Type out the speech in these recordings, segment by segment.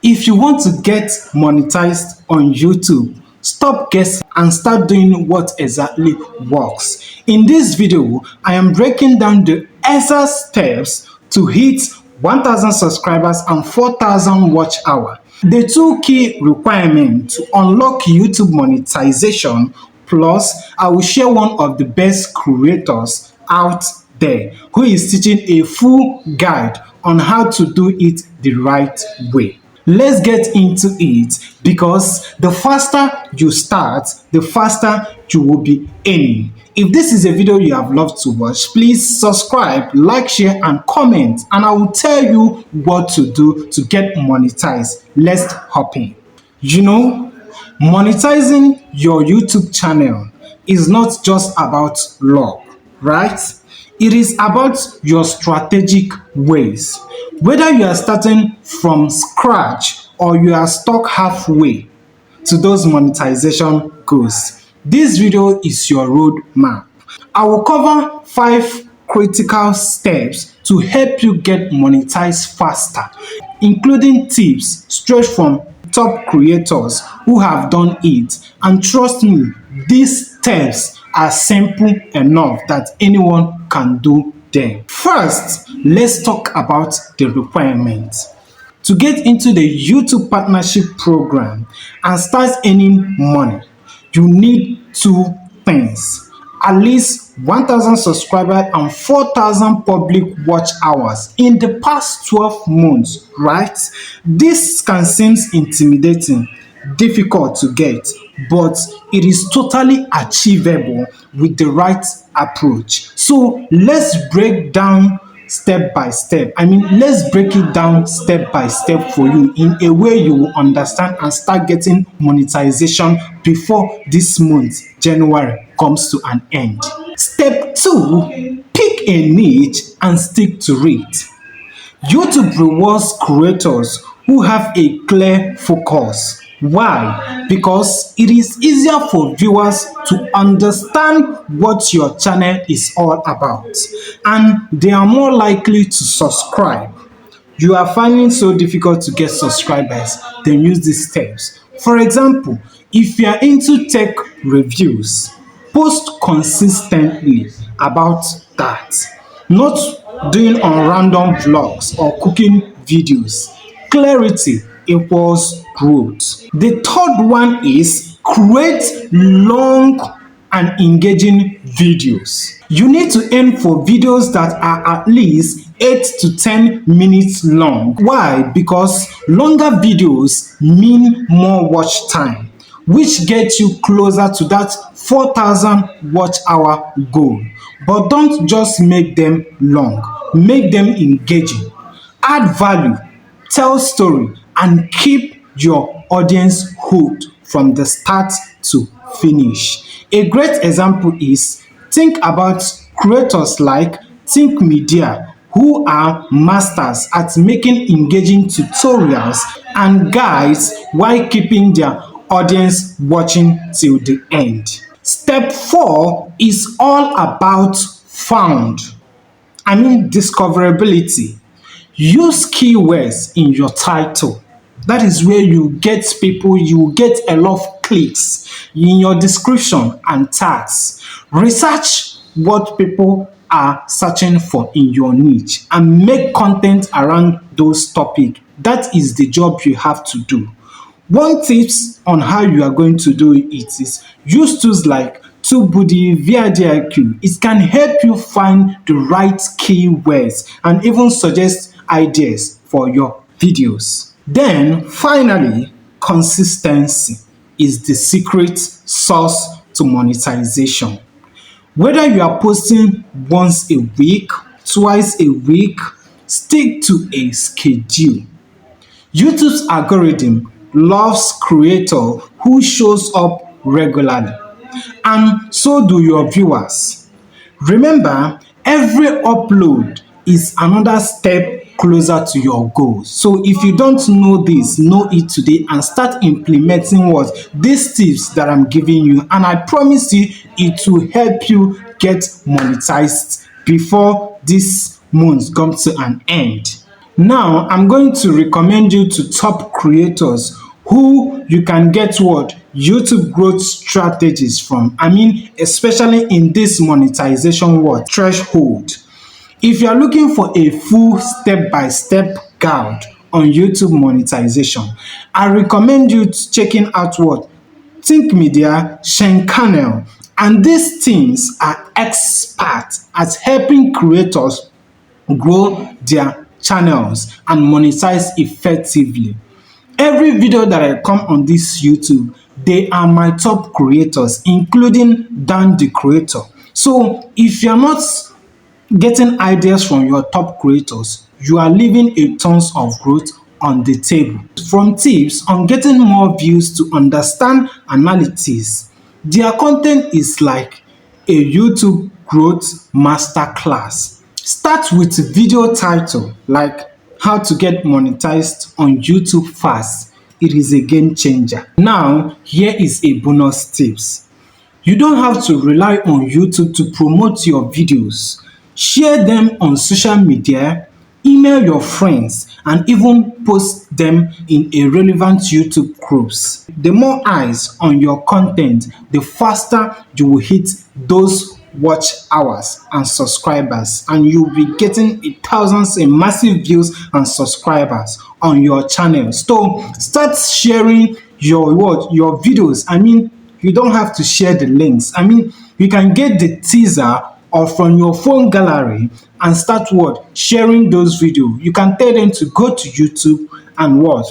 If you want to get monetized on YouTube, stop guessing and start doing what exactly works. In this video, I am breaking down the exact steps to hit 1,000 subscribers and 4,000 watch hours. The two key requirements to unlock YouTube monetization, plus I will share one of the best creators out there who is teaching a full guide on how to do it the right way. Let's get into it, because the faster you start, the faster you will be earning. If this is a video you have loved to watch, please subscribe, like, share and comment, and I will tell you what to do to get monetized. Let's hop in. Monetizing your YouTube channel is not just about luck, right? It is about your strategic ways. Whether you are starting from scratch or you are stuck halfway to those monetization goals, this video is your roadmap. I will cover 5 critical steps to help you get monetized faster, including tips straight from top creators who have done it. And trust me, these steps are simple enough that anyone can do them. First, let's talk about the requirements. To get into the YouTube partnership program and start earning money, you need 2 things: at least 1,000 subscribers and 4,000 public watch hours in the past 12 months, right? This can seem intimidating, difficult to get, but it is totally achievable with the right approach. So let's break down step by step. Let's break it down step by step for you in a way you will understand and start getting monetization before this month, January, comes to an end. Step 2, pick a niche and stick to it. YouTube rewards creators who have a clear focus. Why? Because it is easier for viewers to understand what your channel is all about, and they are more likely to subscribe. You are finding it so difficult to get subscribers, then use these steps. For example, if you are into tech reviews, post consistently about that, not doing on random vlogs or cooking videos. Clarity equals growth. The third one is create long and engaging videos. You need to aim for videos that are at least 8 to 10 minutes long. Why? Because longer videos mean more watch time, which gets you closer to that 4,000 watch hour goal. But don't just make them long, make them engaging. Add value, tell story, and keep your audience hooked from the start to finish. A great example is, think about creators like Think Media, who are masters at making engaging tutorials and guides while keeping their audience watching till the end. Step 4 is all about discoverability. Use keywords in your title. That is where you get people, you get a lot of clicks in your description and tags. Research what people are searching for in your niche and make content around those topics. That is the job you have to do. One tips on how you are going to do it is use tools like TubeBuddy, VIDIQ. It can help you find the right keywords and even suggest ideas for your videos. Then finally, consistency is the secret sauce to monetization. Whether you are posting once a week, twice a week, stick to a schedule. YouTube's algorithm loves creators who shows up regularly, and so do your viewers. Remember, every upload is another step closer to your goals. So if you don't know this, know it today and start implementing these tips that I'm giving you, and I promise you it will help you get monetized before this month comes to an end. Now, I'm going to recommend you to top creators who you can get what YouTube growth strategies from. I mean, especially in this monetization what threshold. If you are looking for a full step-by-step guide on YouTube monetization, I recommend you to checking out what Think Media, Shenkanel, and these teams are experts at helping creators grow their channels and monetize effectively. Every video that I come on this YouTube, they are my top creators, including Dan the creator. So if you're not getting ideas from your top creators, you are leaving a tons of growth on the table. From tips on getting more views to understand analytics, their content is like a YouTube growth masterclass. Start with video title like how to get monetized on YouTube fast. It is a game changer. Now, here is a bonus tips. You don't have to rely on YouTube to promote your videos. Share them on social media, email your friends, and even post them in a relevant YouTube groups. The more eyes on your content, the faster you will hit those watch hours and subscribers, and you'll be getting thousands and massive views and subscribers on your channel. So start sharing your videos. I mean, you don't have to share the links. I mean, you can get the teaser or from your phone gallery and start what sharing those videos. You can tell them to go to YouTube and what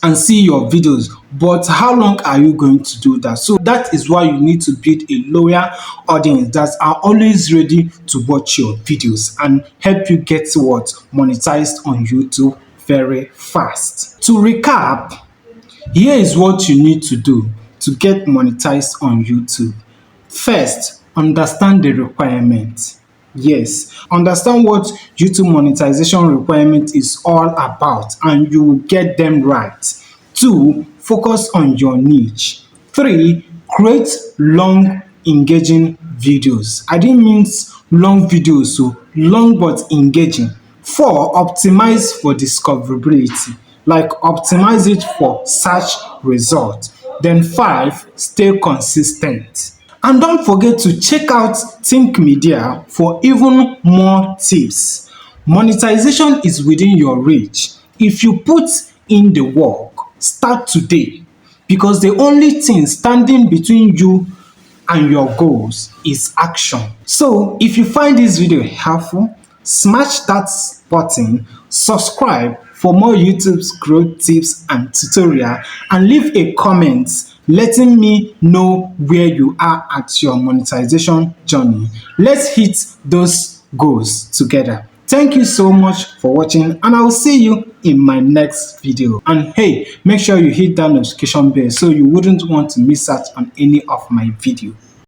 and see your videos, but how long are you going to do that? So that is why you need to build a loyal audience that are always ready to watch your videos and help you get what monetized on YouTube very fast. To recap, here is what you need to do to get monetized on YouTube. First, understand the requirement. Yes, understand what YouTube monetization requirement is all about and you will get them right. 2, focus on your niche. 3, create long engaging videos. I didn't mean long videos, so long but engaging. 4, optimize for discoverability, like optimize it for search result. Then 5, stay consistent. And don't forget to check out Think Media for even more tips. Monetization is within your reach. If you put in the work, start today, because the only thing standing between you and your goals is action. So if you find this video helpful, smash that button, subscribe for more YouTube's growth tips and tutorial, and leave a comment letting me know where you are at your monetization journey. Let's hit those goals together. Thank you so much for watching, and I will see you in my next video. And hey, make sure you hit that notification bell so you wouldn't want to miss out on any of my videos.